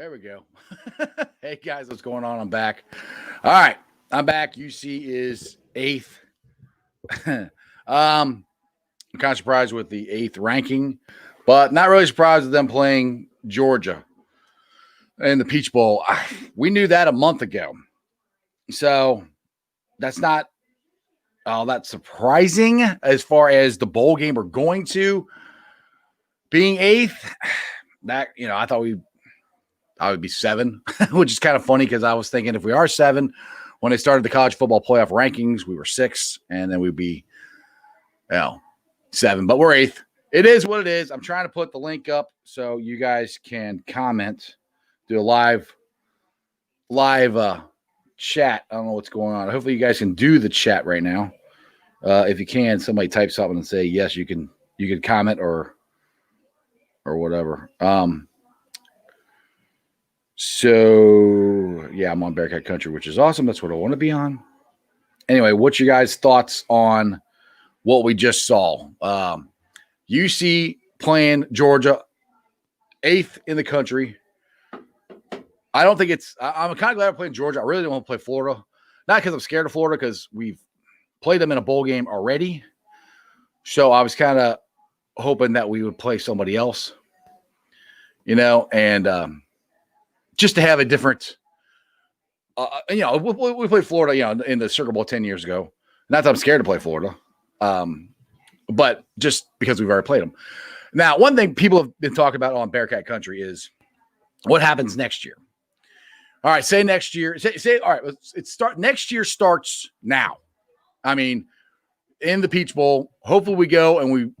There we go. Hey guys, what's going on? I'm back. All right, I'm back. UC is 8th. I'm kind of surprised with the 8th ranking, but not really surprised with them playing Georgia in the Peach Bowl. We knew that a month ago, so that's not all that surprising as far as the bowl game we're going to being 8th. That I thought I would be 7, which is kind of funny because I was thinking if we are 7, when they started the college football playoff rankings, we were 6, and then we'd be 7. But we're 8th. It is what it is. I'm trying to put the link up so you guys can comment, do a live chat. I don't know what's going on. Hopefully you guys can do the chat right now. If you can, somebody type something and say yes. You can comment or whatever. So, yeah, I'm on Bearcat Country, which is awesome. That's what I want to be on. Anyway, what's your guys' thoughts on what we just saw? UC playing Georgia, 8th in the country. I don't think I'm kind of glad I'm playing Georgia. I really don't want to play Florida. Not because I'm scared of Florida, because we've played them in a bowl game already. So I was kind of hoping that we would play somebody else, and just to have a different, we played Florida, in the Sugar Bowl 10 years ago. Not that I'm scared to play Florida, but just because we've already played them. Now, one thing people have been talking about on Bearcat Country is what happens next year. All right, say next year. Say all right. Next year starts now. I mean, in the Peach Bowl, hopefully we go and we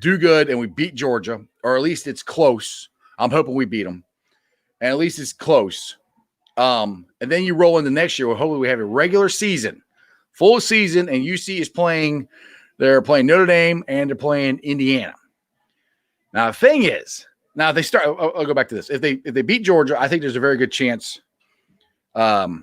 do good and we beat Georgia, or at least it's close. I'm hoping we beat them. And at least it's close. And then you roll into next year. Well, hopefully we have a regular season, full season, and UC is playing. They're playing Notre Dame and they're playing Indiana. Now the thing is, if they start, I'll go back to this. If they beat Georgia, I think there's a very good chance to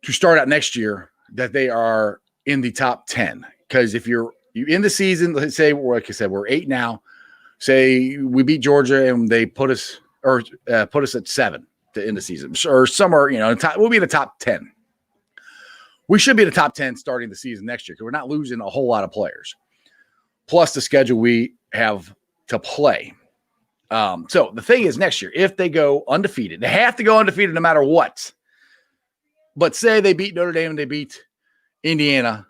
start out next year that they are in the top 10. Because if you end the season, let's say, like I said, we're 8 now. Say we beat Georgia and they put us at 7 to end the season, or somewhere, we'll be in the top 10. We should be in the top 10 starting the season next year because we're not losing a whole lot of players. Plus the schedule we have to play. So the thing is, next year, if they go undefeated, they have to go undefeated no matter what. But say they beat Notre Dame and they beat Indiana,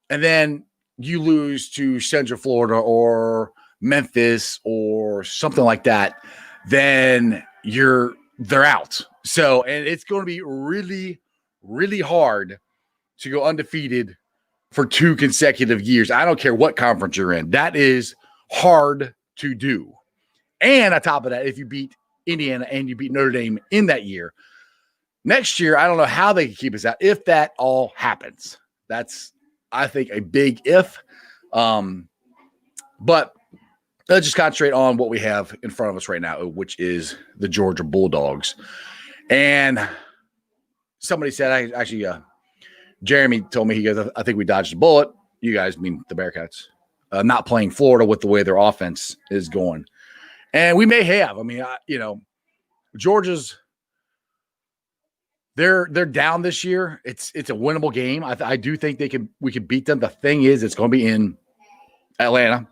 and then you lose to Central Florida or Memphis or something like that, then they're out. So, and it's going to be really, really hard to go undefeated for 2 consecutive years. I don't care what conference you're in. That is hard to do. And on top of that, if you beat Indiana and you beat Notre Dame in that year, next year, I don't know how they can keep us out if that all happens. That's, I think, a big if. But let's just concentrate on what we have in front of us right now, which is the Georgia Bulldogs. And somebody said, Jeremy told me, he goes, I think we dodged a bullet. You guys mean the Bearcats, not playing Florida with the way their offense is going. And we may have. I mean, Georgia's they're down this year. It's a winnable game. I do think we can beat them. The thing is, it's going to be in Atlanta,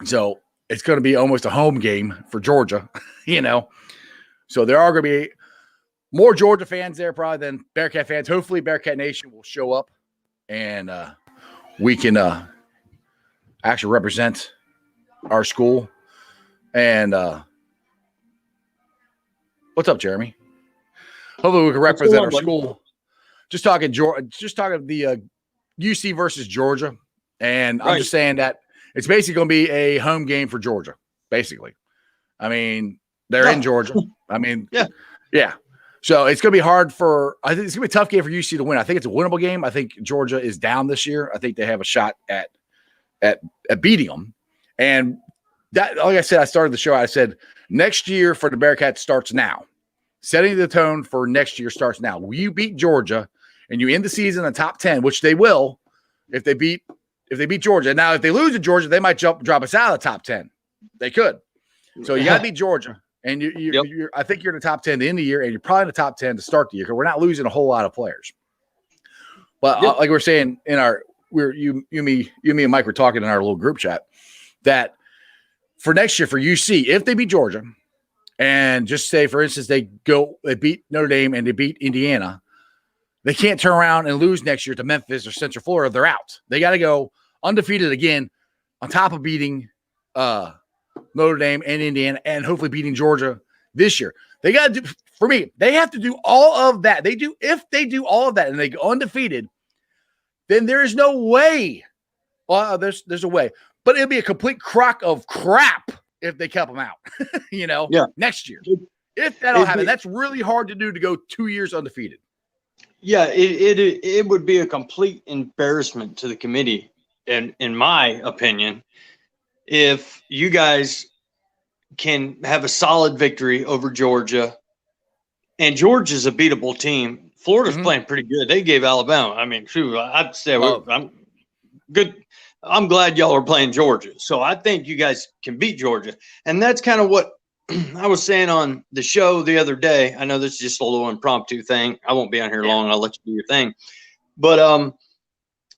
so it's going to be almost a home game for Georgia. So there are going to be more Georgia fans there probably than Bearcat fans. Hopefully, Bearcat Nation will show up and we can actually represent our school. And what's up, Jeremy? Hopefully we can represent our school. Just talking the UC versus Georgia. And right. I'm just saying that it's basically going to be a home game for Georgia, basically. I mean, they're in Georgia. I mean, yeah. So it's going to be hard I think it's going to be a tough game for UC to win. I think it's a winnable game. I think Georgia is down this year. I think they have a shot at beating them. And that, like I said, I started the show. I said, next year for the Bearcats starts now. Setting the tone for next year starts now. You beat Georgia and you end the season in the top 10, which they will if they beat Georgia. Now, if they lose to Georgia, they might drop us out of the top 10. They could. So you got to beat Georgia. And Yep. I think you're in the top 10 at the end of the year, and you're probably in the top 10 to start the year because we're not losing a whole lot of players. But Yep. like we're saying in our, me, and Mike were talking in our little group chat that for next year for UC, if they beat Georgia, and just say, for instance, they beat Notre Dame and they beat Indiana, they can't turn around and lose next year to Memphis or Central Florida. They're out. They got to go undefeated again on top of beating Notre Dame and Indiana and hopefully beating Georgia this year. They got to do, for me, they have to do all of that. If they do all of that and they go undefeated, then there is no way. Well, there's a way, but it'll be a complete crock of crap if they kept them out, next year. If that'll happen, that's really hard to do to go 2 years undefeated. Yeah, it would be a complete embarrassment to the committee, and in my opinion, if you guys can have a solid victory over Georgia, and Georgia's a beatable team. Florida's playing pretty good. They gave Alabama. I mean, I'd say I'm good. I'm glad y'all are playing Georgia. So I think you guys can beat Georgia. And that's kind of what I was saying on the show the other day. I know this is just a little impromptu thing. I won't be on here long. I'll let you do your thing. But,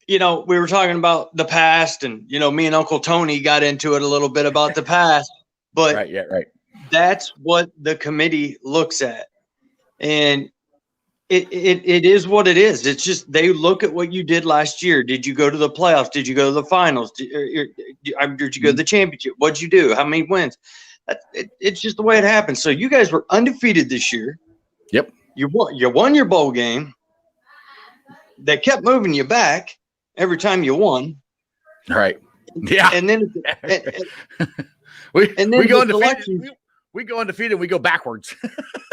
we were talking about the past and, me and Uncle Tony got into it a little bit about the past. But right. That's what the committee looks at. And it is what it is. It's just they look at what you did last year. Did you go to the playoffs? Did you go to the finals? Did you go to the championship? What'd you do? How many wins? It's just the way it happens. So you guys were undefeated this year. Yep. You won your bowl game. They kept moving you back every time you won. Right. Yeah. And then we go undefeated. We go undefeated. We go backwards.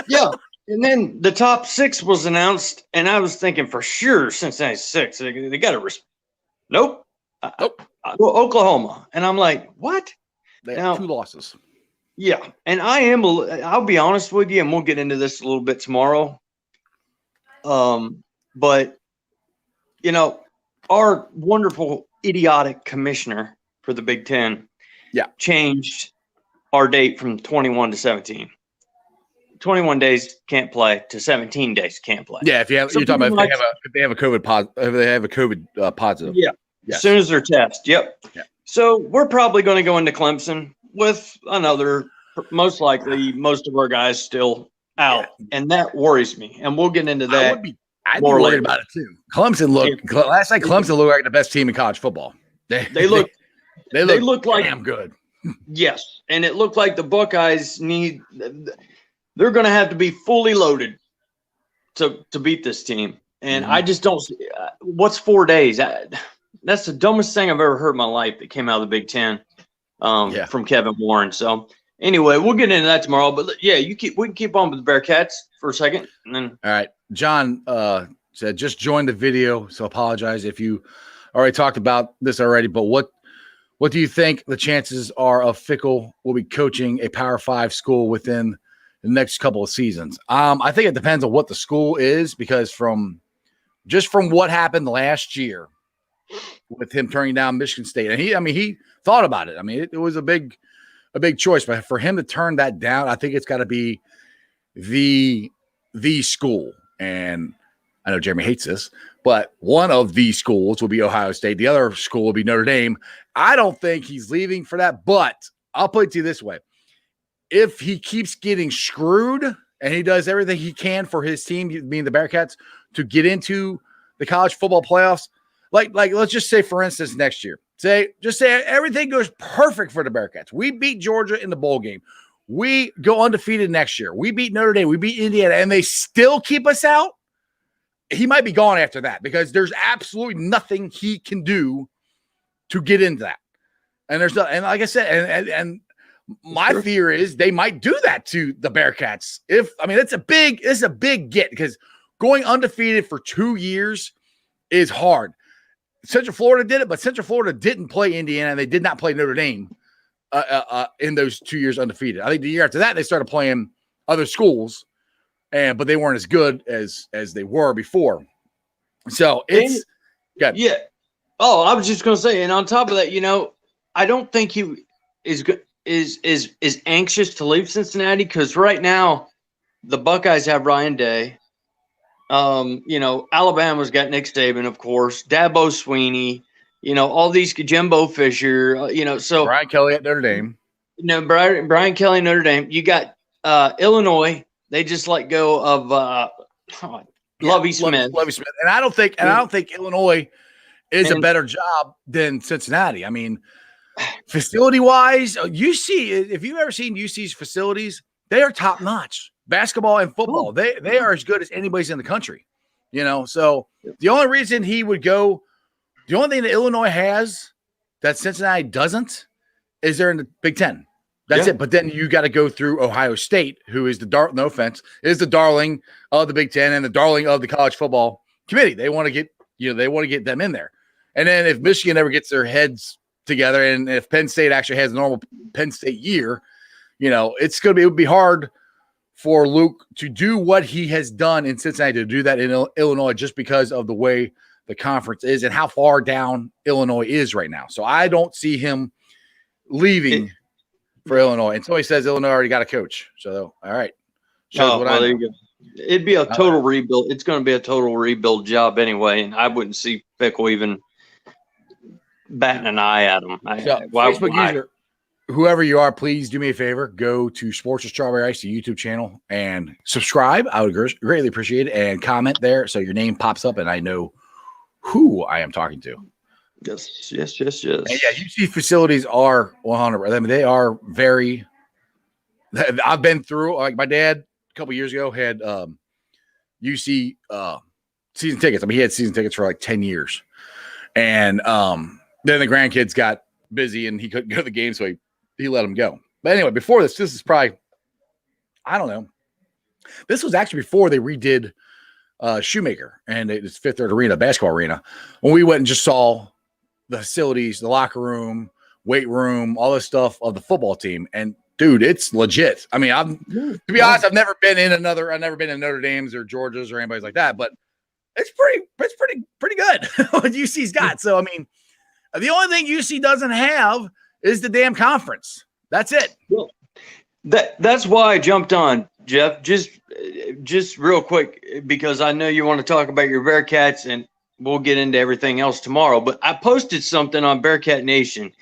Yeah. And then the top 6 was announced, and I was thinking for sure Cincinnati 6. They got to nope. Oklahoma. And I'm like, what? They have 2 losses. Yeah. And I'll be honest with you, and we'll get into this a little bit tomorrow. But, our wonderful, idiotic commissioner for the Big Ten changed our date from 21 to 17. 21 days can't play to 17 days can't play. Yeah, if you're talking about if they have a COVID positive. Yeah. Yes. As soon as they're tested. Yep. Yeah. So we're probably going to go into Clemson with most likely most of our guys still out, and that worries me. And we'll get into that. I'd be worried about it too. Last night Clemson looked like the best team in college football. They look like damn good. Yes, and it looked like the Buckeyes they're going to have to be fully loaded to beat this team. And I just don't see what's 4 days. That's the dumbest thing I've ever heard in my life that came out of the Big Ten from Kevin Warren. So anyway, we'll get into that tomorrow. But we can keep on with the Bearcats for a second. And then all right. John said just join the video. So apologize if you already talked about this already. But what do you think the chances are of Fickell will be coaching a Power 5 school within the next couple of seasons? I think it depends on what the school is, because from what happened last year with him turning down Michigan State, and he thought about it. I mean, it was a big choice, but for him to turn that down, I think it's got to be the school. And I know Jeremy hates this, but one of the schools will be Ohio State. The other school will be Notre Dame. I don't think he's leaving for that, but I'll put it to you this way. If he keeps getting screwed and he does everything he can for his team, being the Bearcats, to get into the college football playoffs, like let's just say, for instance, next year, say everything goes perfect for the Bearcats. We beat Georgia in the bowl game. We go undefeated next year. We beat Notre Dame. We beat Indiana, and they still keep us out. He might be gone after that because there's absolutely nothing he can do to get into that. And and like I said, and my fear is they might do that to the Bearcats. It's a big get, because going undefeated for 2 years is hard. Central Florida did it, but Central Florida didn't play Indiana, and they did not play Notre Dame in those 2 years undefeated. I think the year after that they started playing other schools, but they weren't as good as they were before. So it's good. Yeah. Oh, I was just going to say, and on top of that, I don't think he is good. is anxious to leave Cincinnati because right now the Buckeyes have Ryan Day. Alabama's got Nick Saban, of course, Dabo Sweeney, all these Jimbo Fisher, so Brian Kelly at Notre Dame. Brian Kelly, Notre Dame. You got Illinois. They just let go of Lovie Smith. Lovie Smith. And I don't think Illinois is a better job than Cincinnati. I mean, facility-wise, UC, if you've ever seen UC's facilities, they are top-notch. Basketball and football, they are as good as anybody's in the country. So the only reason he would go, the only thing that Illinois has that Cincinnati doesn't is they're in the Big Ten. That's it. But then you got to go through Ohio State, who is no offense, is the darling of the Big Ten and the darling of the college football committee. They want to get them in there. And then if Michigan ever gets their heads together, and if Penn State actually has a normal Penn State year, it would be hard for Luke to do what he has done in Cincinnati, to do that in Illinois, just because of the way the conference is and how far down Illinois is right now. So I don't see him leaving for Illinois. And somebody says Illinois already got a coach. So, all right. There you go. It'd be a total rebuild. It's going to be a total rebuild job anyway. And I wouldn't see Pickle even batting an eye at him. Facebook user, whoever you are, please do me a favor. Go to Sports with Strawberry Ice, the YouTube channel, and subscribe. I would greatly appreciate it. And comment there so your name pops up and I know who I am talking to. Yes. And UC facilities are 100. I mean, they are very. I've been through. Like my dad, a couple years ago, had UC season tickets. I mean, he had season tickets for like 10 years, and then the grandkids got busy and he couldn't go to the game, so he let them go. But anyway, before this is probably, I don't know. This was actually before they redid Shoemaker and it's Fifth Third Arena, basketball arena. When we went and just saw the facilities, the locker room, weight room, all this stuff of the football team. And dude, it's legit. I mean, to be honest, I've never been in Notre Dame's or Georgia's or anybody's like that, but it's pretty good what UC's got. So, I mean, the only thing UC doesn't have is the damn conference. That's it. Well, that's why I jumped on, Jeff. Just real quick, because I know you want to talk about your Bearcats, and we'll get into everything else tomorrow. But I posted something on Bearcat Nation,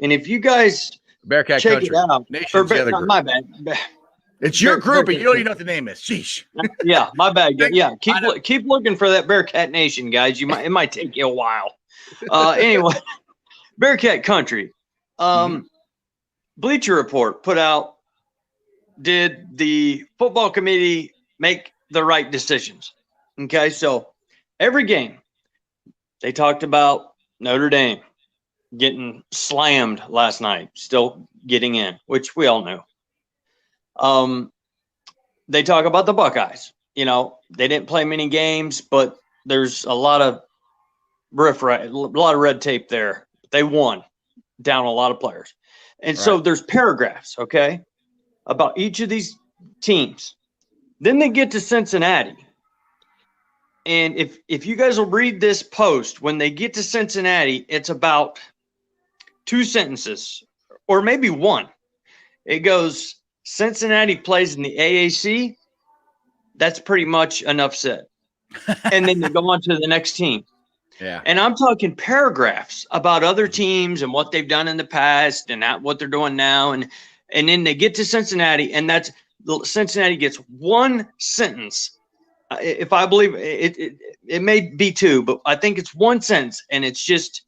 and if you guys Bearcat check Country it out, my bad. It's your group, and you don't even know what the name is. Sheesh. Yeah, my bad. Yeah, keep looking for that Bearcat Nation, guys. It might take you a while. Anyway, Bearcat Country. Bleacher Report put out, did the football committee make the right decisions? Okay, so every game they talked about Notre Dame getting slammed last night, still getting in, which we all knew. They talk about the Buckeyes. They didn't play many games, but there's a lot of red tape there. They won down a lot of players. And so there's paragraphs, okay, about each of these teams. Then they get to Cincinnati. And if you guys will read this post, when they get to Cincinnati, it's about 2 sentences or maybe one. It goes, Cincinnati plays in the AAC. That's pretty much enough said. And then they go on to the next team. Yeah. And I'm talking paragraphs about other teams and what they've done in the past and what they're doing now. And then they get to Cincinnati, and Cincinnati gets one sentence. If I believe it may be 2, but I think it's one sentence, and it's just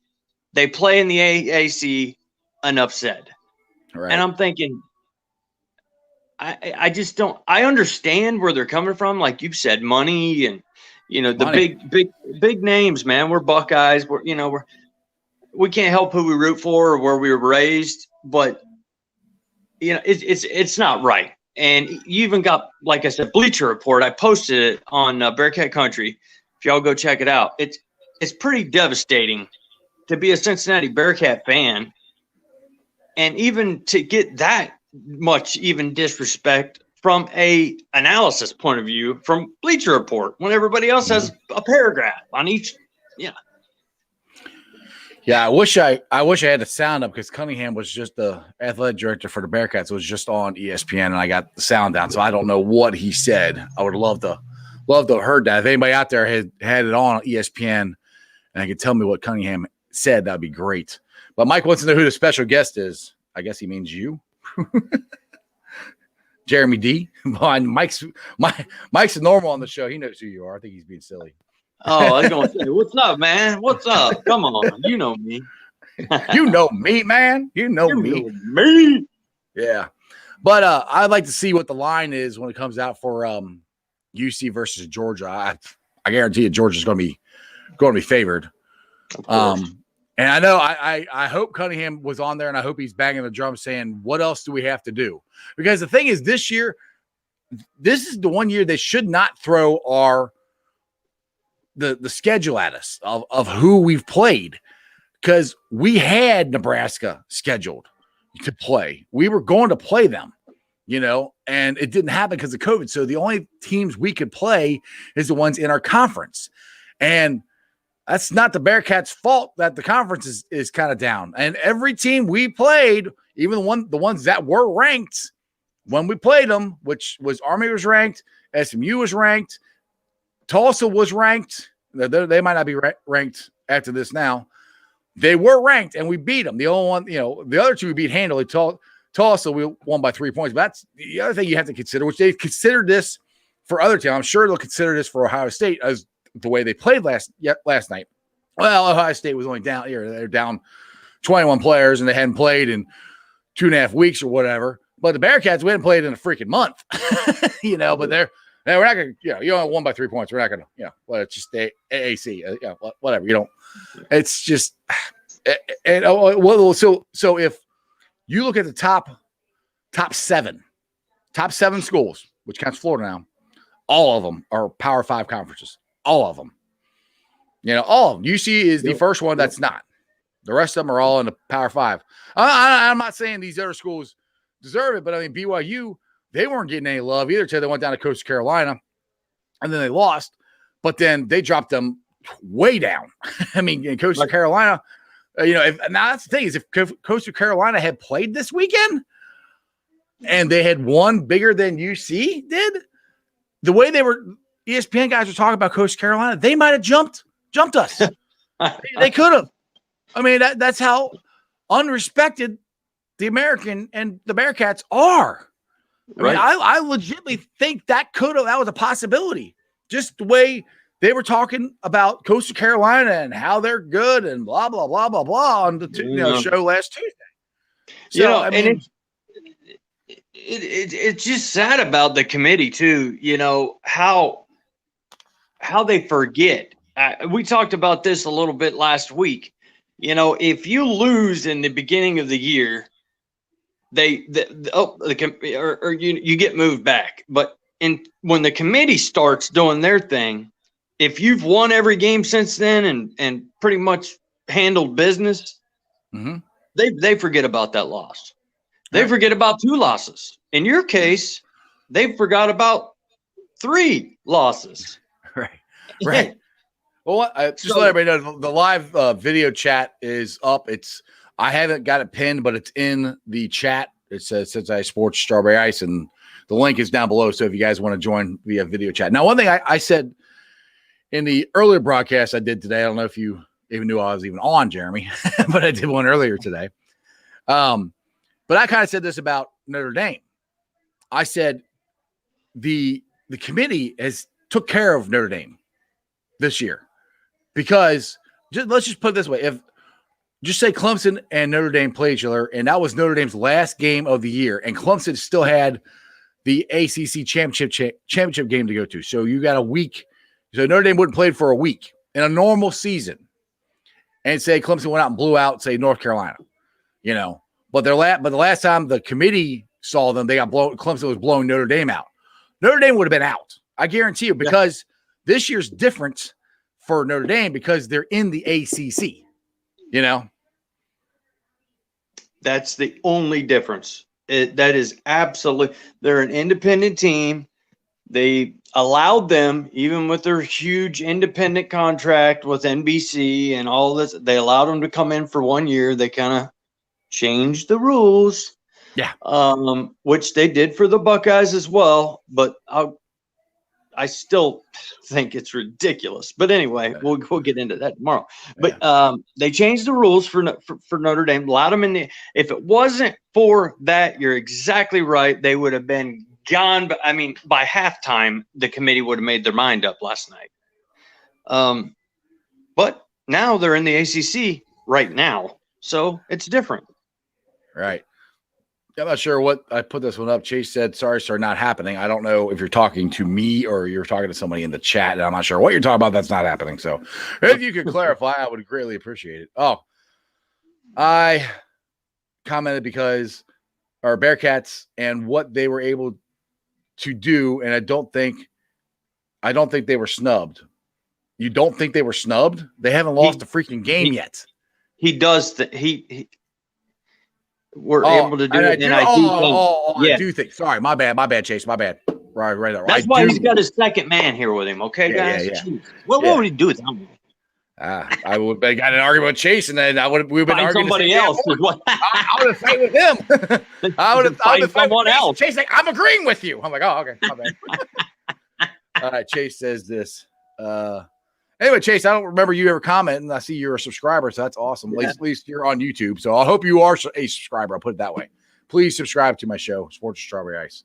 they play in the AAC, enough said. Right. And I'm thinking, I just don't – I understand where they're coming from. Like you said, money and, the big names, man. We're Buckeyes. We can't help who we root for or where we were raised, but it's not right. And you even got, like I said, Bleacher Report. I posted it on Bearcat Country. If y'all go check it out, it's pretty devastating to be a Cincinnati Bearcat fan, and even to get that much even disrespect from a analysis point of view from Bleacher Report when everybody else has a paragraph on each. Yeah. Yeah, I wish I had the sound up because Cunningham was just the athletic director for the Bearcats. It was just on ESPN, and I got the sound down, so I don't know what he said. I would love to have heard that. If anybody out there had it on ESPN and could tell me what Cunningham said, that'd be great. But Mike wants to know who the special guest is. I guess he means you, Jeremy D. Mike's normal on the show. He knows who you are. I think he's being silly. Oh, I was going to say, what's up, man? What's up? Come on. You know me. You know me, man. You know me. Yeah. But I'd like to see what the line is when it comes out for UC versus Georgia. I guarantee you Georgia's going to be favored. And I know I hope Cunningham was on there, and I hope he's banging the drum saying, what else do we have to do? Because the thing is, this year, this is the one year they should not throw the schedule at us of who we've played, because we had Nebraska scheduled to play. We were going to play them, and it didn't happen because of COVID. So the only teams we could play is the ones in our conference. And that's not the Bearcats' fault that the conference is kind of down. And every team we played, even the ones that were ranked when we played them, which was Army was ranked, SMU was ranked, Tulsa was ranked. They might not be ranked after this now. They were ranked, and we beat them. The only one, the other two we beat handily. Tulsa, we won by 3 points. But that's the other thing you have to consider, which they've considered this for other teams. I'm sure they'll consider this for Ohio State as the way they played last night. Well, Ohio State was only down here. They're down 21 players, and they hadn't played in 2.5 weeks or whatever. But the Bearcats, we hadn't played in a freaking month, but we're not going to, you only won by 3 points. We're not going to, well, it's just AAC, whatever. It's just, so if you look at the top seven schools, which counts Florida now, all of them are Power 5 conferences. All of them. All of them. UC is the first one that's not. The rest of them are all in the Power 5. I'm not saying these other schools deserve it, but I mean, BYU, they weren't getting any love either until they went down to Coastal Carolina, and then they lost. But then they dropped them way down. I mean, in Coastal Carolina, now that's the thing is, if Coastal Carolina had played this weekend and they had won bigger than UC did, the way ESPN guys were talking about Coastal Carolina, they might have jumped us. They could have. I mean, that's how unrespected the American and the Bearcats are. I mean, I legitimately think that was a possibility. Just the way they were talking about Coastal Carolina and how they're good and blah blah blah blah blah on the show last Tuesday. So I mean, and it's just sad about the committee too. How they forget. We talked about this a little bit last week. If you lose in the beginning of the year, you get moved back. But when the committee starts doing their thing, if you've won every game since then and pretty much handled business, they forget about that loss. They forget about 2 losses. In your case, they forgot about 3 losses. Right. Well, just let everybody know the live video chat is up. I haven't got it pinned, but it's in the chat. It says Cincinnati Sports Strawberry Ice, and the link is down below. So if you guys want to join via video chat. Now, one thing I said in the earlier broadcast I did today, I don't know if you even knew I was even on, Jeremy, but I did one earlier today. But I kind of said this about Notre Dame. I said the committee has took care of Notre Dame this year, because let's just put it this way. If just say Clemson and Notre Dame played each other, and that was Notre Dame's last game of the year, and Clemson still had the ACC championship game to go to. So you got a week. So Notre Dame wouldn't play for a week in a normal season, and say Clemson went out and blew out, say, North Carolina, But the last time the committee saw them, they got blown. Clemson was blowing Notre Dame out. Notre Dame would have been out. I guarantee you, because this year's different for Notre Dame because they're in the ACC. That's the only difference. That is absolutely. They're an independent team. They allowed them, even with their huge independent contract with NBC and all this, they allowed them to come in for 1 year. They kind of changed the rules, Yeah. Which they did for the Buckeyes as well. But I still think it's ridiculous. But anyway, we'll get into that tomorrow. But they changed the rules for Notre Dame, allowed them in. If it wasn't for that, you're exactly right. They would have been gone. But I mean, by halftime, the committee would have made their mind up last night. But now they're in the ACC right now, so it's different. Right. I'm not sure what I put this one up. Chase said, sorry, sir, not happening. I don't know if you're talking to me or you're talking to somebody in the chat, and I'm not sure what you're talking about. That's not happening. So if you could clarify, I would greatly appreciate it. Oh, I commented because our Bearcats and what they were able to do, and I don't think they were snubbed. You don't think they were snubbed? They haven't lost a freaking game yet. He does. We're able to do it. I do think. Sorry, my bad, Chase. My bad. Right there. That's why he's got his second man here with him. Okay, guys. Yeah. What would he do without me? I would have got an argument with Chase, and then we've been arguing somebody else. I would have fight with him. I would have fight someone else. Chase, like, I'm agreeing with you. I'm like, oh, okay, my bad. All right, Chase says this. Anyway, Chase, I don't remember you ever commenting. I see you're a subscriber, so that's awesome. Yeah. At least you're on YouTube. So I hope you are a subscriber. I'll put it that way. Please subscribe to my show, Sports with Strawberry Ice.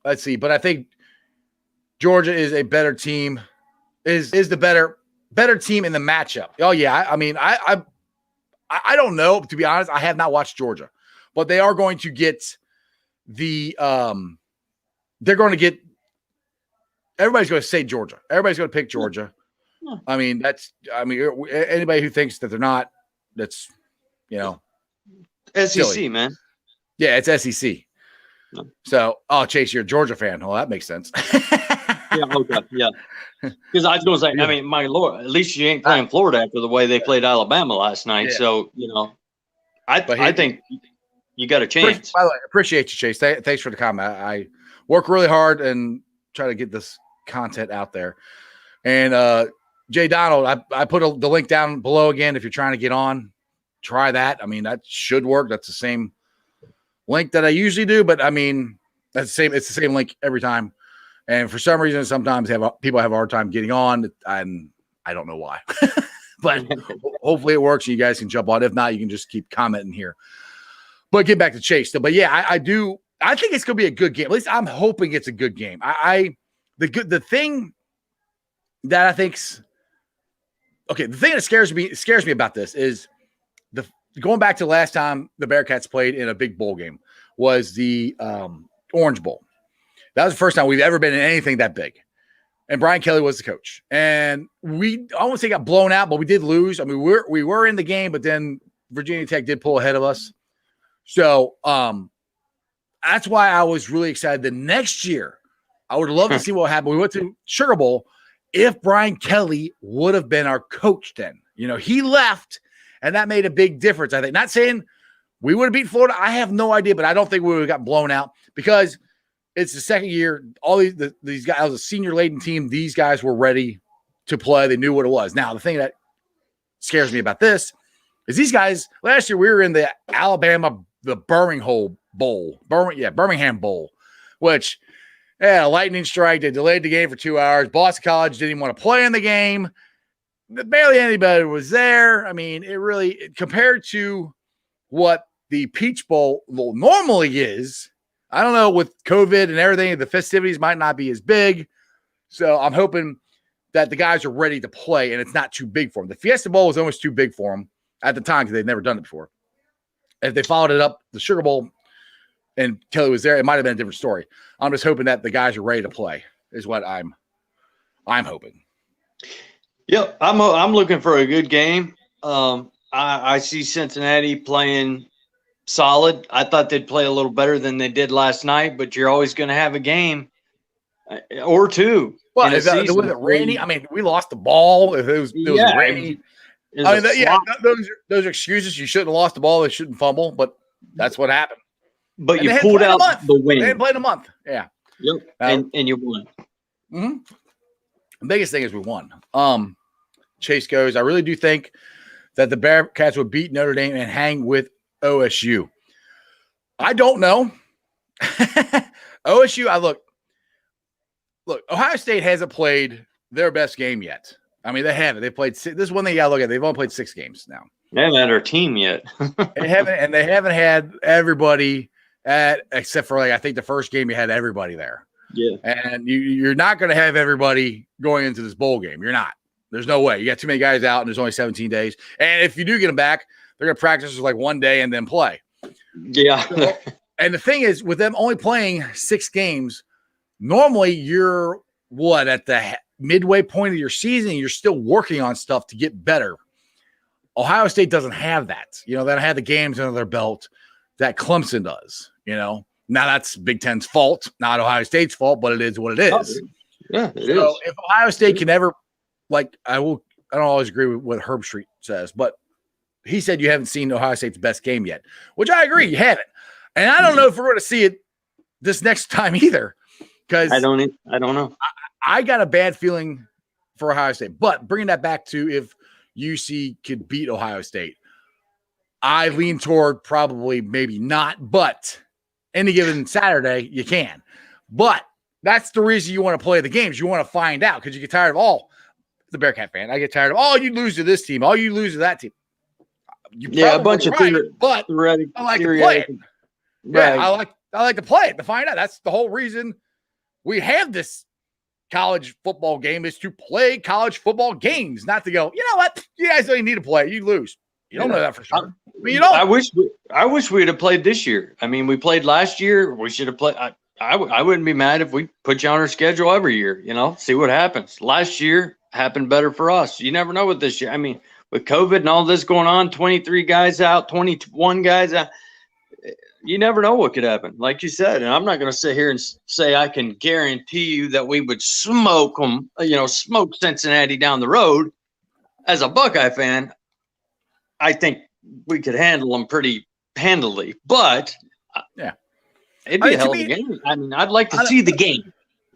Let's see. But I think Georgia is a better team, is the better team in the matchup. Oh, yeah. I mean, I don't know. To be honest, I have not watched Georgia. But they are going to get everybody's going to say Georgia. Everybody's going to pick Georgia. Yeah. I mean, anybody who thinks that they're not, that's, SEC, silly. Man. Yeah, it's SEC. No. So, Chase, you're a Georgia fan. Well, that makes sense. Yeah, okay, yeah. Because I was going to say, I mean, my Lord, at least you ain't playing Florida after the way they played Alabama last night. Yeah. So, I think you got a chance. By the way, appreciate you, Chase. Thanks for the comment. I work really hard and try to get this content out there. And Jay Donald, I put the link down below again. If you're trying to get on, try that. I mean, that should work. That's the same link that I usually do, but I mean, it's the same link every time. And for some reason, sometimes people have a hard time getting on, and I don't know why. But hopefully it works and you guys can jump on. If not, you can just keep commenting here. But get back to Chase still. But yeah, I do. I think it's going to be a good game. At least I'm hoping it's a good game. The thing that I think's okay. The thing that scares me about this is going back to last time the Bearcats played in a big bowl game was the Orange Bowl. That was the first time we've ever been in anything that big. And Brian Kelly was the coach. And we almost got blown out, but we did lose. I mean, we were in the game, but then Virginia Tech did pull ahead of us. So that's why I was really excited. The next year, I would love to see what happened. We went to Sugar Bowl. If Brian Kelly would have been our coach then. He left, and that made a big difference, I think. Not saying we would have beat Florida. I have no idea, but I don't think we would have got blown out because it's the second year. All these guys, it was a senior-laden team. These guys were ready to play. They knew what it was. Now, the thing that scares me about this is these guys, last year we were in the Birmingham Bowl, which a lightning strike. They delayed the game for 2 hours. Boston College didn't even want to play in the game. Barely anybody was there. I mean, it really, compared to what the Peach Bowl normally is, I don't know, with COVID and everything, the festivities might not be as big. So I'm hoping that the guys are ready to play and it's not too big for them. The Fiesta Bowl was almost too big for them at the time because they'd never done it before. If they followed it up, the Sugar Bowl, and Kelly was there, it might have been a different story. I'm just hoping that the guys are ready to play is what I'm hoping. Yep, I'm looking for a good game. I see Cincinnati playing solid. I thought they'd play a little better than they did last night, but you're always going to have a game or two. Well, was it rainy? I mean, we lost the ball. If it was rainy. Those are excuses. You shouldn't have lost the ball. They shouldn't fumble, but that's what happened. But you pulled out the win. They hadn't played a month. Yeah. Yep. And you won. Mm-hmm. The biggest thing is we won. Chase goes, I really do think that the Bearcats would beat Notre Dame and hang with OSU. I don't know. OSU, look, Ohio State hasn't played their best game yet. I mean, they haven't. They played this is one thing you gotta look at. They've only played 6 games now. They haven't had our team yet. They haven't had everybody except for I think the first game you had everybody there. Yeah. And you're not going to have everybody going into this bowl game. You're not. There's no way. You got too many guys out, and there's only 17 days. And if you do get them back, they're going to practice for 1 day and then play. Yeah. So, and the thing is, with them only playing 6 games, normally you're at the midway point of your season, you're still working on stuff to get better. Ohio State doesn't have that. They don't have the games under their belt that Clemson does. Now that's Big Ten's fault, not Ohio State's fault, but it is what it is. Yeah, it so is. If Ohio State can ever, I don't always agree with what Herb Street says, but he said you haven't seen Ohio State's best game yet, which I agree, you haven't. And I don't know if we're going to see it this next time either, because I don't know. I got a bad feeling for Ohio State. But bringing that back to if UC could beat Ohio State, I lean toward probably maybe not, but any given Saturday, you can. But that's the reason you want to play the games. You want to find out because you get tired of the Bearcat fan. I get tired of, you lose to this team. You lose to that team. A bunch of but I like to play it. Right. Yeah, I like to play it to find out. That's the whole reason we have this college football game is to play college football games, not to go, you know what? You guys don't even need to play. You lose. You don't know that for sure. You don't. I wish we'd have played this year. I mean, we played last year. We should have played. I wouldn't be mad if we put you on our schedule every year, see what happens. Last year happened better for us. You never know what this year. I mean, with COVID and all this going on, 23 guys out, 21 guys out. You never know what could happen, like you said. And I'm not going to sit here and say I can guarantee you that we would smoke them, smoke Cincinnati down the road. As a Buckeye fan, I think we could handle them pretty handily. But yeah, it'd be a hell of a game. I mean, I'd like to see the game.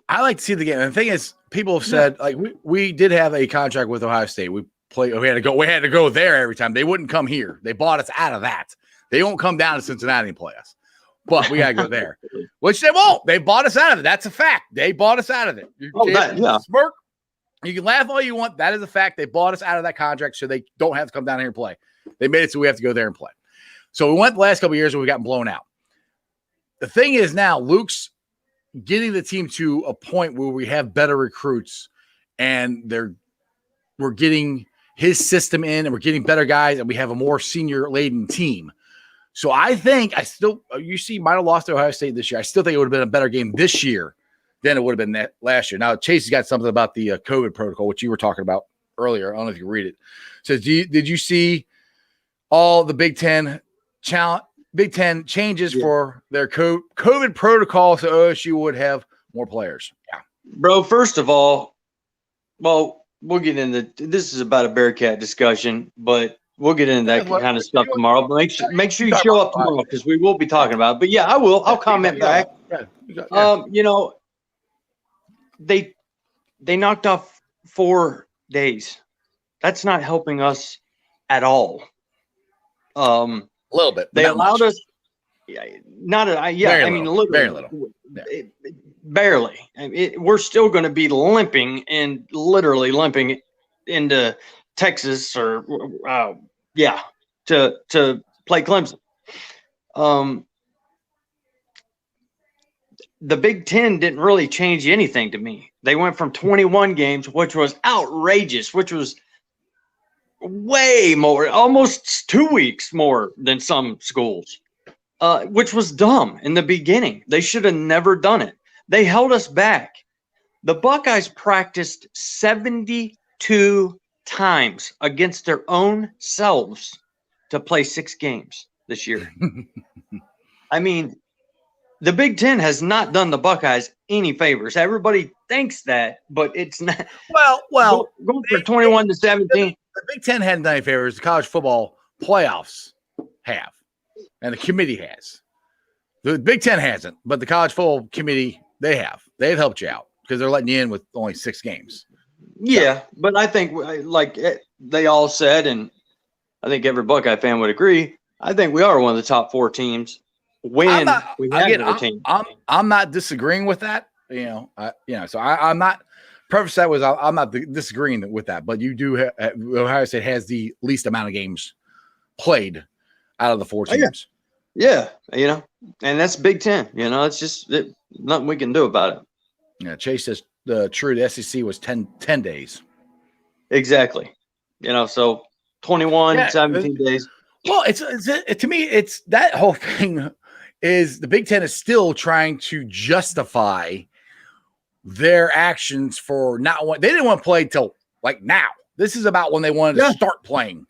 I like to see the game. And the thing is, people have said we did have a contract with Ohio State. We had to go there every time. They wouldn't come here. They bought us out of that. They won't come down to Cincinnati and play us, but we got to go there, which they won't. They bought us out of it. That's a fact. They bought us out of it. You smirk. You can laugh all you want. That is a fact. They bought us out of that contract so they don't have to come down here and play. They made it so we have to go there and play. So we went the last couple of years and we got blown out. The thing is now Luke's getting the team to a point where we have better recruits and we're getting his system in and we're getting better guys and we have a more senior laden team. So I think UC might have lost to Ohio State this year. I still think it would have been a better game this year than it would have been that last year. Now, Chase has got something about the COVID protocol, which you were talking about earlier. I don't know if you read it. It says, did you see all the Big Ten changes for their COVID protocol so OSU would have more players? Yeah. Bro, first of all, well, we'll get into this is about a Bearcat discussion, but we'll get into that kind of stuff tomorrow. But make sure you show up tomorrow because we will be talking about it. But yeah, I will. I'll comment back. They knocked off 4 days. That's not helping us at all. A little bit. They allowed us. Literally, very little. Yeah. Barely. We're still going to be limping and literally limping into Texas or to play Clemson. The Big Ten didn't really change anything to me. They went from 21 games, which was outrageous, which was way more, almost 2 weeks more than some schools, which was dumb in the beginning. They should have never done it. They held us back. The Buckeyes practiced 72 times against their own selves to play 6 games this year. I mean, the Big Ten has not done the Buckeyes any favors. Everybody thinks that, but it's not. Well, going from 21 to 17. The Big Ten hadn't done any favors. The college football playoffs have, and the committee has. The Big Ten hasn't, but the college football committee They've helped you out because they're letting you in with only 6 games. Yeah, but I think like they all said, and I think every Buckeye fan would agree, I think we are one of the top 4 teams when we have more teams. I'm not disagreeing with that. So I'm not. Preface that was I'm not disagreeing with that, but you do. Ohio State has the least amount of games played out of the 4 teams. Yeah, and that's Big Ten. It's just nothing we can do about it. Yeah, Chase says the SEC was 10 days. Exactly. So 21, 17 days. Well, it's to me, it's that whole thing is the Big Ten is still trying to justify their actions for not what they didn't want to play till like now. This is about when they wanted to start playing.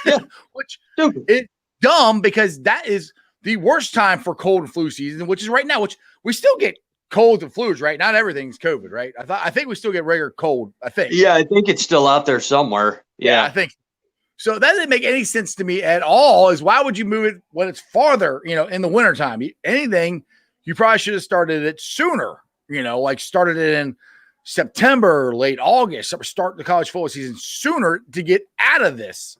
Yeah. Which is dumb because that is the worst time for cold and flu season, which is right now, which we still get colds and flus, right? Not everything's COVID, right? I think we still get regular cold, I think. Yeah, I think it's still out there somewhere. Yeah, I think so. That didn't make any sense to me at all. Is why would you move it when it's farther, in the wintertime? Anything, you probably should have started it sooner, like started it in September, late August, start the college football season sooner to get out of this,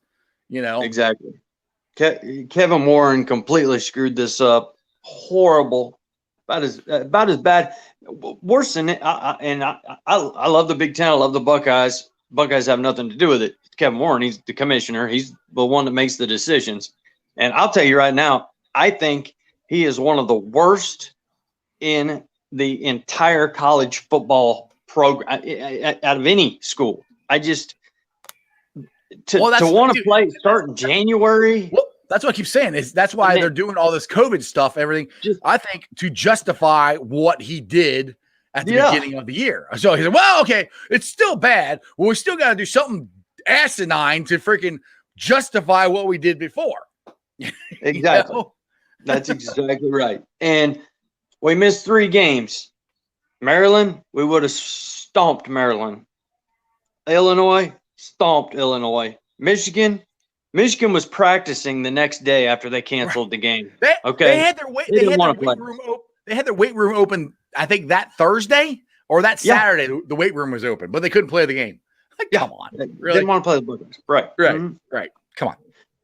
Exactly. Kevin Warren completely screwed this up. Horrible. About as bad, worse than it. I love the Big Ten. I love the Buckeyes. Buckeyes have nothing to do with it. Kevin Warren, he's the commissioner. He's the one that makes the decisions. And I'll tell you right now, I think he is one of the worst in the entire college football program out of any school. I just to want to play start in January. Well, that's what I keep saying. That's why they're doing all this COVID stuff, everything. I think to justify what he did at the beginning of the year. So he said, well, okay, it's still bad. Well, we still got to do something asinine to freaking justify what we did before. Exactly. That's exactly right. And we missed 3 games. Maryland, we would have stomped Maryland. Illinois, stomped Illinois. Michigan was practicing the next day after they canceled the game. They had their weight room open. They had their weight room open, I think that Thursday or that Saturday. The weight room was open, but they couldn't play the game. Like, come on, really? Didn't want to play the Buckeyes, right? Right. Come on.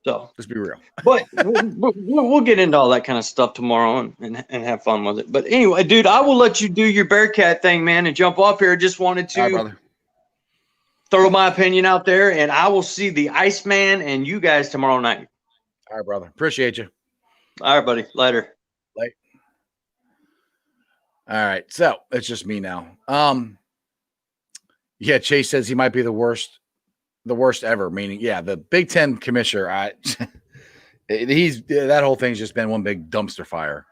So let's be real. But we'll get into all that kind of stuff tomorrow and have fun with it. But anyway, dude, I will let you do your Bearcat thing, man, and jump off here. Just wanted to throw my opinion out there, and I will see the Iceman and you guys tomorrow night. All right, brother. Appreciate you. All right, buddy. Later. Late. All right. So it's just me now. Yeah, Chase says he might be the worst ever, meaning, the Big Ten commissioner, that whole thing's just been one big dumpster fire.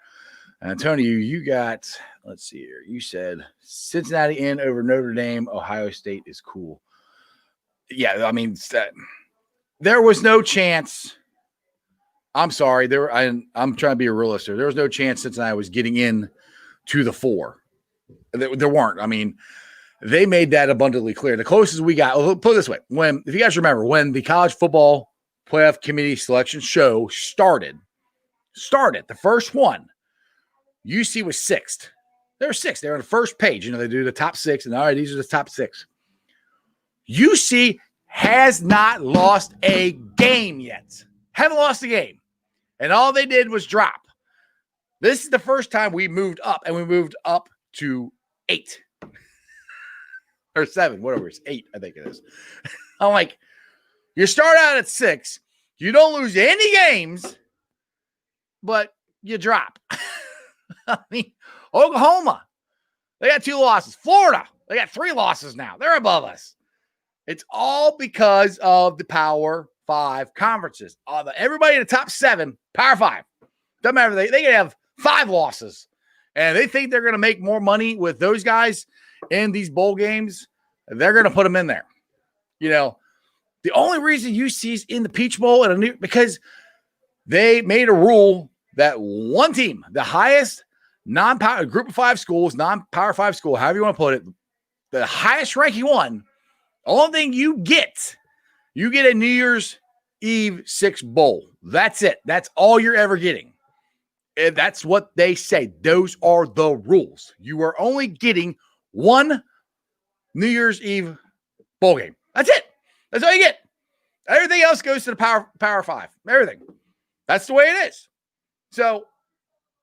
And Tony, you got, let's see here. You said Cincinnati in over Notre Dame, Ohio State is cool. Yeah, I mean, there was no chance. I'm sorry. I'm trying to be a realist here. There was no chance Cincinnati was getting in to the 4. There weren't. I mean, they made that abundantly clear. The closest we got, put it this way, if you guys remember, when the college football playoff committee selection show started, the first one, UC was 6th. They were 6th. They were on the first page. They do the top 6, and all right, these are the top 6. UC has not lost a game yet. Haven't lost a game. And all they did was drop. This is the first time we moved up, and we moved up to 8. Or 7, whatever it's 8, I think it is. I'm like, you start out at 6, you don't lose any games, but you drop. I mean, Oklahoma, they got 2 losses. Florida, they got 3 losses now. They're above us. It's all because of the Power 5 conferences. Everybody in the top 7, Power 5. Doesn't matter. They can have 5 losses, and they think they're going to make more money with those guys in these bowl games. They're going to put them in there. The only reason UC's in the Peach Bowl because they made a rule that one team, the highest non-power group of 5 schools, non-power 5 school, however you want to put it, the highest ranking one, the only thing you get a New Year's Eve 6 bowl. That's it. That's all you're ever getting. And that's what they say. Those are the rules. You are only getting one New Year's Eve bowl game. That's it. That's all you get. Everything else goes to the Power Five. Everything. That's the way it is. So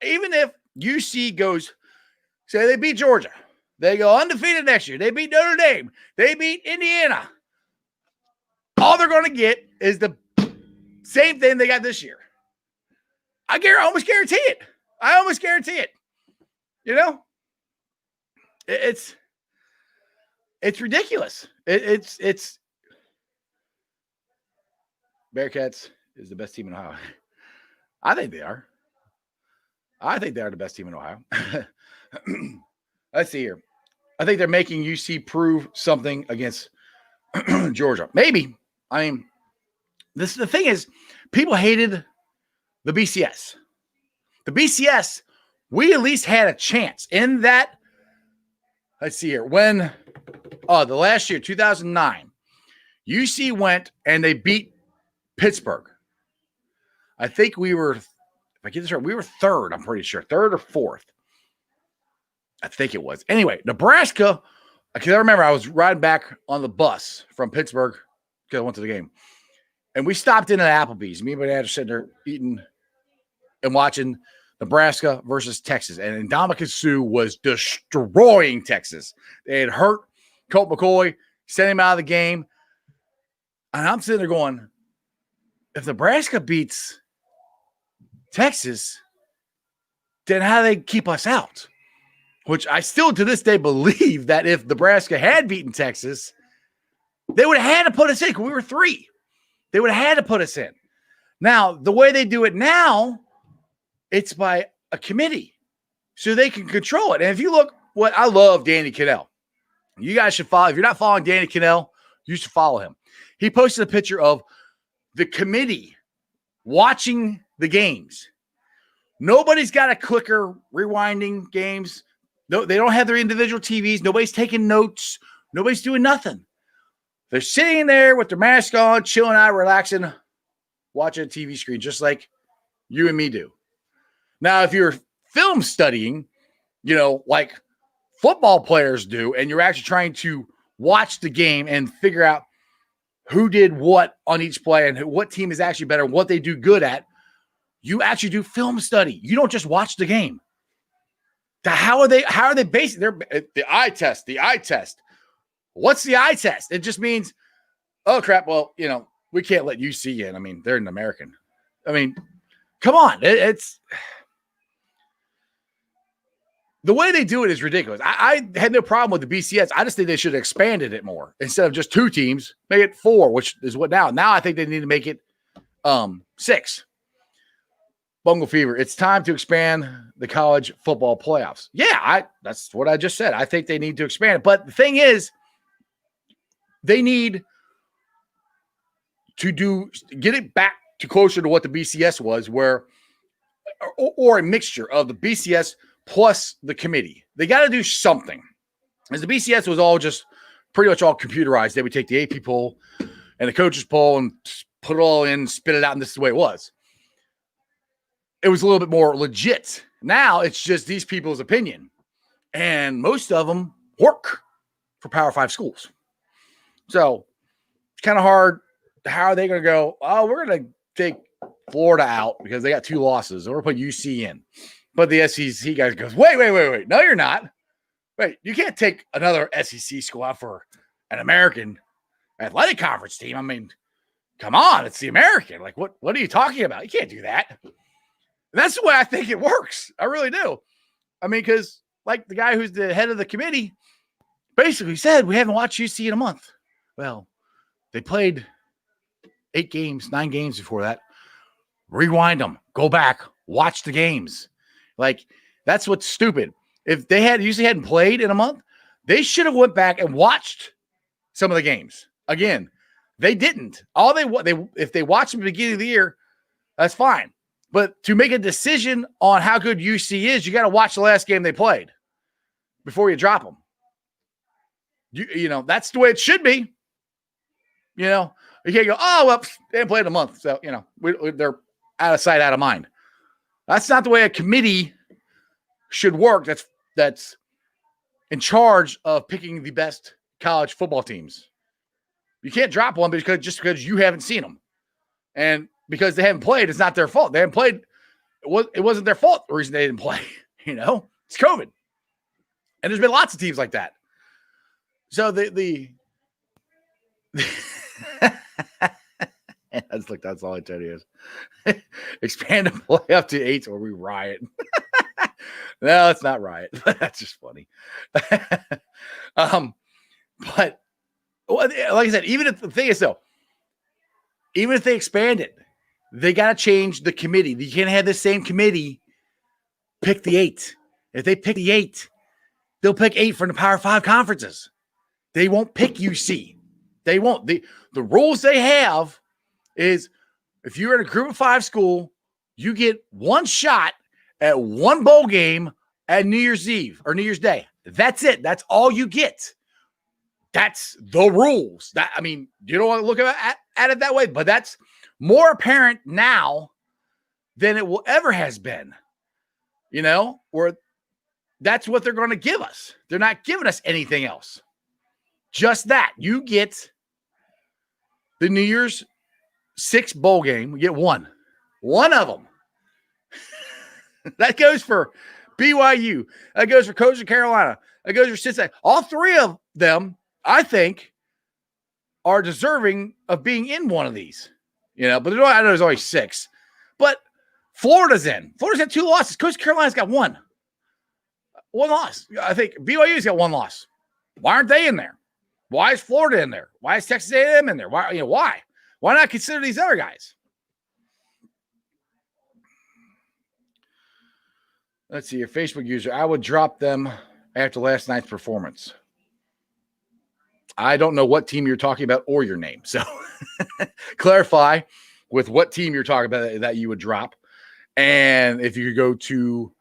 even if UC goes, say they beat Georgia, they go undefeated next year. They beat Notre Dame. They beat Indiana. All they're going to get is the same thing they got this year. I almost guarantee it. I almost guarantee it. You know, it's ridiculous. It's Bearcats is the best team in Ohio. I think they are. I think they are the best team in Ohio. Let's see here. I think they're making UC prove something against Georgia. Maybe. I mean, the thing is, people hated the BCS. The BCS, we at least had a chance in that. Let's see here. When the last year, 2009, UC went and they beat Pittsburgh. I think we were, if I get this right, we were third, I'm pretty sure. Third or fourth. I think it was. Anyway, Nebraska, because I remember I was riding back on the bus from Pittsburgh because I went to the game. And we stopped in at Applebee's. Me and my dad are sitting there eating and watching Nebraska versus Texas. And Ndamukong Suh was destroying Texas. They had hurt Colt McCoy, sent him out of the game. And I'm sitting there going, if Nebraska beats Texas, then how do they keep us out? Which I still to this day believe that if Nebraska had beaten Texas, they would have had to put us in because we were 3. They would have had to put us in. Now, the way they do it now, it's by a committee. So they can control it. And if you look, I love Danny Cannell. You guys should follow. If you're not following Danny Cannell, you should follow him. He posted a picture of the committee watching the games. Nobody's got a clicker rewinding games. No, they don't have their individual TVs. Nobody's taking notes. Nobody's doing nothing. They're sitting there with their mask on, chilling out, relaxing, watching a TV screen, just like you and me do. Now, if you're film studying, like football players do, and you're actually trying to watch the game and figure out who did what on each play and what team is actually better, what they do good at, you actually do film study. You don't just watch the game. How are they basing the eye test? The eye test. What's the eye test? It just means, oh crap. Well, we can't let UC in. I mean, they're an American. I mean, come on. It's the way they do it is ridiculous. I had no problem with the BCS. I just think they should have expanded it more instead of just 2 teams, make it 4, which is what now. Now I think they need to make it 6. Bungle Fever. It's time to expand the college football playoffs. Yeah, that's what I just said. I think they need to expand it. But the thing is, they need to get it back to closer to what the BCS was, or a mixture of the BCS plus the committee. They got to do something. As the BCS was all just pretty much all computerized. They would take the AP poll and the coaches poll and put it all in, spit it out, and this is the way it was. It was a little bit more legit. Now it's just these people's opinion. And most of them work for Power 5 schools. So it's kind of hard. How are they going to go, oh, we're going to take Florida out because they got 2 losses, or we're going to put UC in. But the SEC guys goes, wait. No, you're not. Wait, you can't take another SEC school out for an American athletic conference team. I mean, come on, it's the American. Like, what are you talking about? You can't do that. That's the way I think it works. I really do. I mean, because like the guy who's the head of the committee basically said, we haven't watched UC in a month. Well, they played 8 games, 9 games before that. Rewind them. Go back. Watch the games. Like, that's what's stupid. If they hadn't played in a month, they should have went back and watched some of the games. Again, they didn't. If they watched them at the beginning of the year, that's fine. But to make a decision on how good UC is, you got to watch the last game they played before you drop them. You know, that's the way it should be. You know, you can't go, oh, well, they haven't played in a month. So, you know, they're out of sight, out of mind. That's not the way a committee should work. That's in charge of picking the best college football teams. You can't drop one just because you haven't seen them. And because they haven't played, it's not their fault. They haven't played. It wasn't their fault the reason they didn't play. It's COVID. And there's been lots of teams like that. So the that's all I tell you is expand and play up to 8 or we riot. No, it's not riot. That's just funny. But like I said, even if the thing is though, even if they expand it, they got to change the committee. You can't have the same committee pick the 8. If they pick the 8, they'll pick 8 from the Power 5 conferences. They won't pick UC. They won't. The rules they have is if you're in a group of 5 school, you get one shot at one bowl game at New Year's Eve or New Year's Day. That's it. That's all you get. That's the rules. You don't want to look at it that way, but that's more apparent now than it will ever has been. Where that's what they're going to give us. They're not giving us anything else. Just that. You get the New Year's 6 bowl game. We get one of them. That goes for BYU. That goes for Coastal Carolina. That goes for Cincinnati. All 3 of them, I think, are deserving of being in one of these. But I know there's only 6. But Florida's in. Florida's got 2 losses. Coastal Carolina's got 1. 1 loss. I think BYU's got 1 loss. Why aren't they in there? Why is Florida in there? Why is Texas A&M in there? Why? Why? Why not consider these other guys? Let's see, your Facebook user. I would drop them after last night's performance. I don't know what team you're talking about or your name. So clarify with what team you're talking about that you would drop. And if you could go to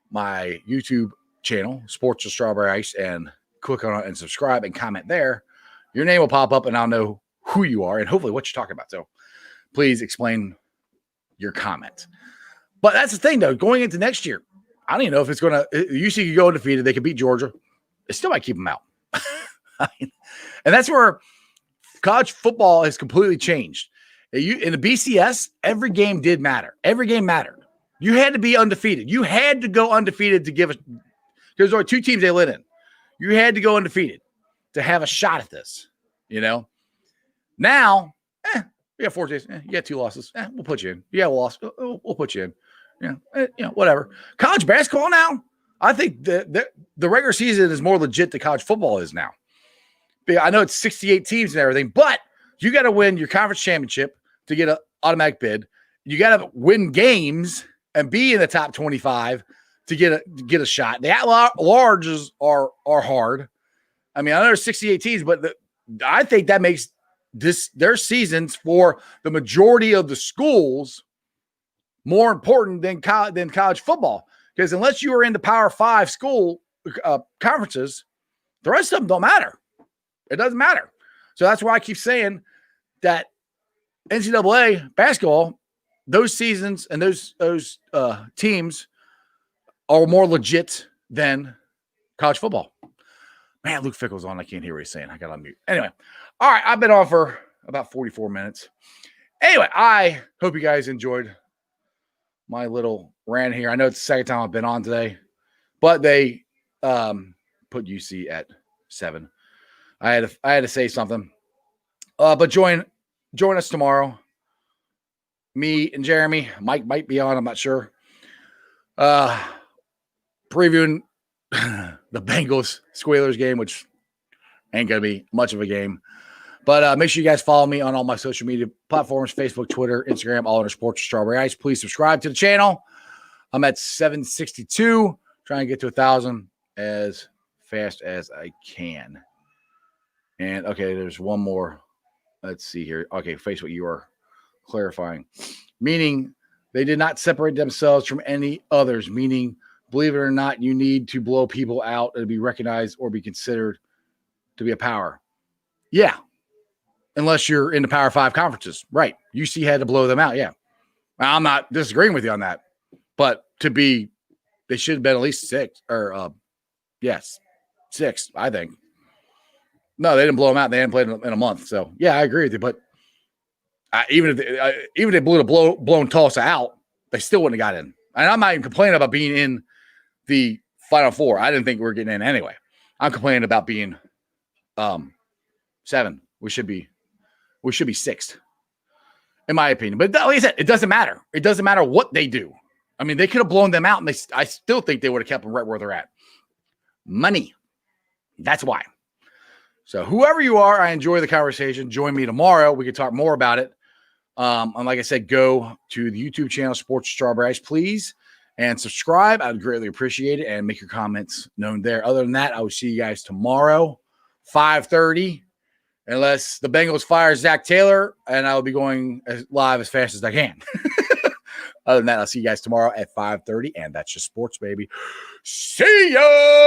my YouTube channel, Sports with Strawberry Ice, and click on it and subscribe and comment there, your name will pop up and I'll know who you are and hopefully what you're talking about. So please explain your comment. But that's the thing, though. Going into next year, I don't even know if it's going to – UC could go undefeated. They could beat Georgia. They still might keep them out. And that's where college football has completely changed. In the BCS, every game did matter. Every game mattered. You had to be undefeated. You had to go undefeated to give – there's only 2 teams they lit in. You had to go undefeated to have a shot at this, Now, you got 4 days. You got 2 losses. We'll put you in. You got a loss. We'll put you in. Whatever. College basketball now, I think the regular season is more legit than college football is now. I know it's 68 teams and everything, but you got to win your conference championship to get an automatic bid. You got to win games and be in the top 25 to get a shot. The at-larges are hard. I know there's 68 teams, but I think that makes their seasons for the majority of the schools more important than college football. Because unless you are in the Power 5 school conferences, the rest of them don't matter. It doesn't matter. So that's why I keep saying that NCAA basketball, those seasons and those teams are more legit than college football. Man, Luke Fickle's on. I can't hear what he's saying. I got on mute. Anyway, all right, I've been on for about 44 minutes. Anyway, I hope you guys enjoyed my little rant here. I know it's the second time I've been on today, but they put UC at 7. I had to say something. But join us tomorrow. Me and Jeremy. Mike might be on, I'm not sure. Previewing the Bengals Squealers game, which ain't gonna be much of a game. But make sure you guys follow me on all my social media platforms, Facebook, Twitter, Instagram, all under Sports with Strawberry Ice. Please subscribe to the channel. I'm at 762, trying to get to 1,000 as fast as I can. And, okay, there's one more. Let's see here. Okay, Facebook, you are clarifying. Meaning they did not separate themselves from any others, meaning, believe it or not, you need to blow people out to be recognized or be considered to be a power. Yeah. Unless you're in the Power 5 conferences. Right. UC had to blow them out. Yeah. I'm not disagreeing with you on that. But they should have been at least 6 or yes, 6, I think. No, they didn't blow them out. They hadn't played in a month. So yeah, I agree with you. But even if they blew blown Tulsa out, they still wouldn't have got in. And I'm not even complaining about being in the Final Four. I didn't think we were getting in anyway. I'm complaining about being 7. We should be 6th, in my opinion. But like I said, it doesn't matter. It doesn't matter what they do. I mean, they could have blown them out, and I still think they would have kept them right where they're at. Money. That's why. So whoever you are, I enjoy the conversation. Join me tomorrow. We can talk more about it. And like I said, go to the YouTube channel, Sports Strawberries, please, and subscribe. I'd greatly appreciate it, and make your comments known there. Other than that, I will see you guys tomorrow, 5:30, unless the Bengals fire Zach Taylor, and I will be going live as fast as I can. Other than that, I'll see you guys tomorrow at 5:30, and that's just sports, baby. See ya!